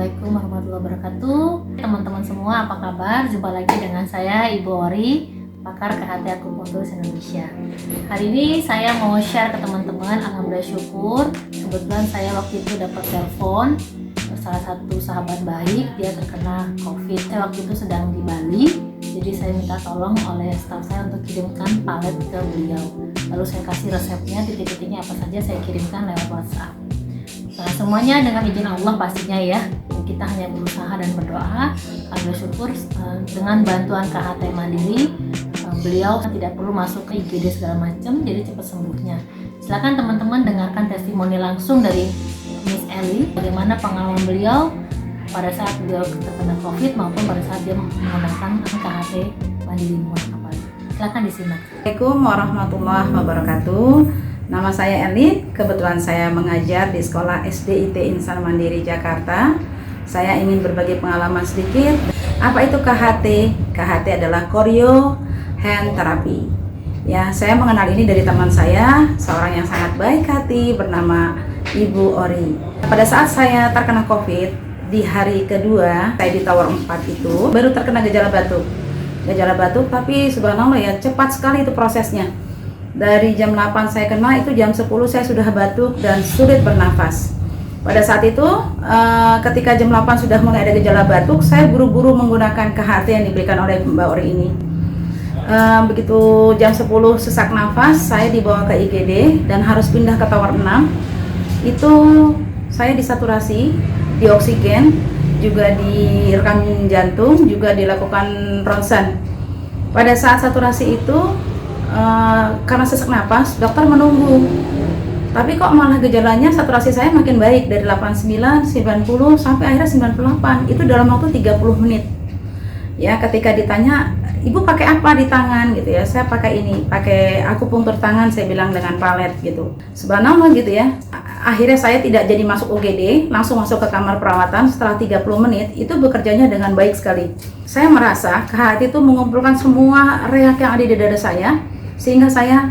Assalamualaikum warahmatullahi wabarakatuh. Teman-teman semua, apa kabar? Jumpa lagi dengan saya Ibu Ori, pakar KHT Akupunktur Indonesia. Hari ini saya mau share ke teman-teman. Alhamdulillah syukur, kebetulan saya waktu itu dapat telepon salah satu sahabat baik, dia terkena COVID. Saya waktu itu sedang di Bali, jadi saya minta tolong oleh staf saya untuk kirimkan palet ke beliau. Lalu saya kasih resepnya, titik-titiknya apa saja saya kirimkan lewat WhatsApp. Nah, semuanya dengan izin Allah pastinya ya. Kita hanya berusaha dan berdoa. Alhamdulillah syukur dengan bantuan KHT Mandiri, beliau tidak perlu masuk ke IGD segala macam, jadi cepat sembuhnya. Silakan teman-teman dengarkan testimoni langsung dari Miss Elly, bagaimana pengalaman beliau pada saat beliau terkena COVID maupun pada saat dia menggunakan KHT Mandiri Muhammad. Silakan disimak. Assalamualaikum warahmatullahi wabarakatuh. Nama saya Elly, kebetulan saya mengajar di Sekolah SD IT Insan Mandiri Jakarta. Saya ingin berbagi pengalaman sedikit. Apa itu KHT? KHT adalah Koreo Hand Therapy. Ya, saya mengenal ini dari teman saya, seorang yang sangat baik hati bernama Ibu Ori. Pada saat saya terkena COVID, di hari kedua, saya di Tower 4 itu, baru terkena gejala batuk. Gejala batuk, tapi subhanallah ya, cepat sekali itu prosesnya. Dari jam 8 saya kena, itu jam 10 saya sudah batuk dan sulit bernafas. Pada saat itu, ketika jam 8 sudah mulai ada gejala batuk, saya buru-buru menggunakan KHT yang diberikan oleh Mbak Ori ini. Begitu jam 10 sesak nafas, saya dibawa ke IGD dan harus pindah ke Tower 6. Itu saya disaturasi, dioksigen, juga direkam jantung, juga dilakukan ronsen. Pada saat saturasi itu, karena sesak napas, dokter menunggu. Tapi kok malah gejalanya saturasi saya makin baik dari 89, 90 sampai akhirnya 98. Itu dalam waktu 30 menit. Ya, ketika ditanya, "Ibu pakai apa di tangan?" gitu ya. Saya pakai ini, pakai akupunktur tangan, saya bilang dengan palet gitu. Subhanallah gitu ya. Akhirnya saya tidak jadi masuk UGD, langsung masuk ke kamar perawatan. Setelah 30 menit, itu bekerjanya dengan baik sekali. Saya merasa KHT itu mengumpulkan semua reak yang ada di dada saya, sehingga saya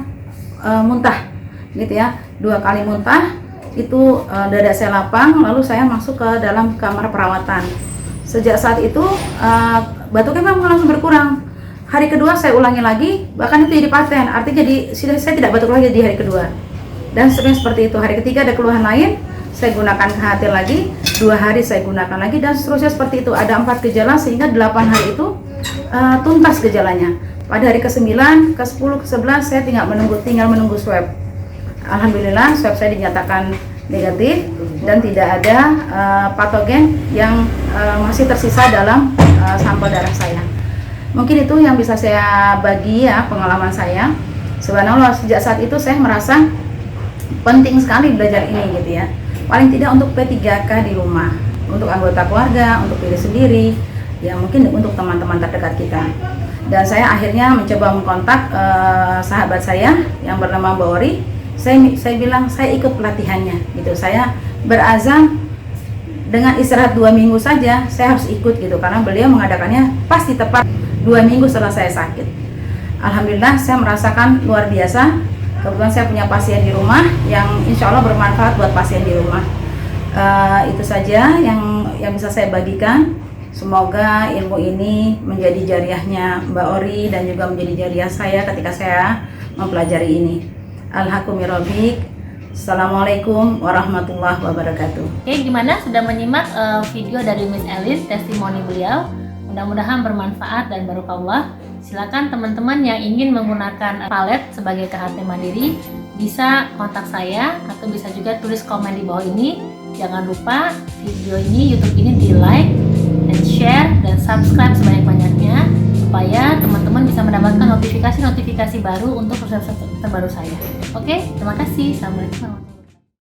muntah gitu ya, 2 kali muntah, itu dada saya lapang, lalu saya masuk ke dalam kamar perawatan. Sejak saat itu batuknya memang langsung berkurang. Hari kedua saya ulangi lagi, bahkan itu jadi paten, artinya saya tidak batuk lagi di hari kedua. Dan seperti itu, hari ketiga ada keluhan lain, saya gunakan KHT lagi, 2 hari saya gunakan lagi, dan seterusnya seperti itu. Ada 4 gejala sehingga 8 hari itu tuntas gejalanya. Pada hari ke-9, ke-10, ke-11 saya tinggal menunggu swab. Alhamdulillah swab saya dinyatakan negatif dan tidak ada patogen yang masih tersisa dalam sampel darah saya. Mungkin itu yang bisa saya bagi ya, pengalaman saya. Subhanallah, sejak saat itu saya merasa penting sekali belajar ini gitu ya. Paling tidak untuk P3K di rumah, untuk anggota keluarga, untuk diri sendiri, ya mungkin untuk teman-teman terdekat kita. Dan saya akhirnya mencoba mengkontak sahabat saya yang bernama Mbak Ori. Saya bilang saya ikut pelatihannya gitu. Saya berazam dengan istirahat 2 minggu saja saya harus ikut gitu, karena beliau mengadakannya pasti tepat 2 minggu setelah saya sakit. Alhamdulillah saya merasakan luar biasa. Kebetulan saya punya pasien di rumah yang insya Allah bermanfaat buat pasien di rumah. Itu saja yang bisa saya bagikan. Semoga ilmu ini menjadi jariahnya Mbak Ori dan juga menjadi jariah saya ketika saya mempelajari ini. Alhamdulillah. Assalamualaikum warahmatullahi wabarakatuh. Oke, gimana? Sudah menyimak video dari Miss Elly, testimoni beliau? Mudah-mudahan bermanfaat dan barokahullah. Silakan teman-teman yang ingin menggunakan palet sebagai KHT Mandiri bisa kontak saya atau bisa juga tulis komen di bawah ini. Jangan lupa video ini, YouTube ini di like dan share dan subscribe sebanyak-banyaknya supaya teman-teman bisa mendapatkan notifikasi baru untuk proses terbaru saya. Oke, terima kasih. Assalamualaikum warahmatullahi wabarakatuh.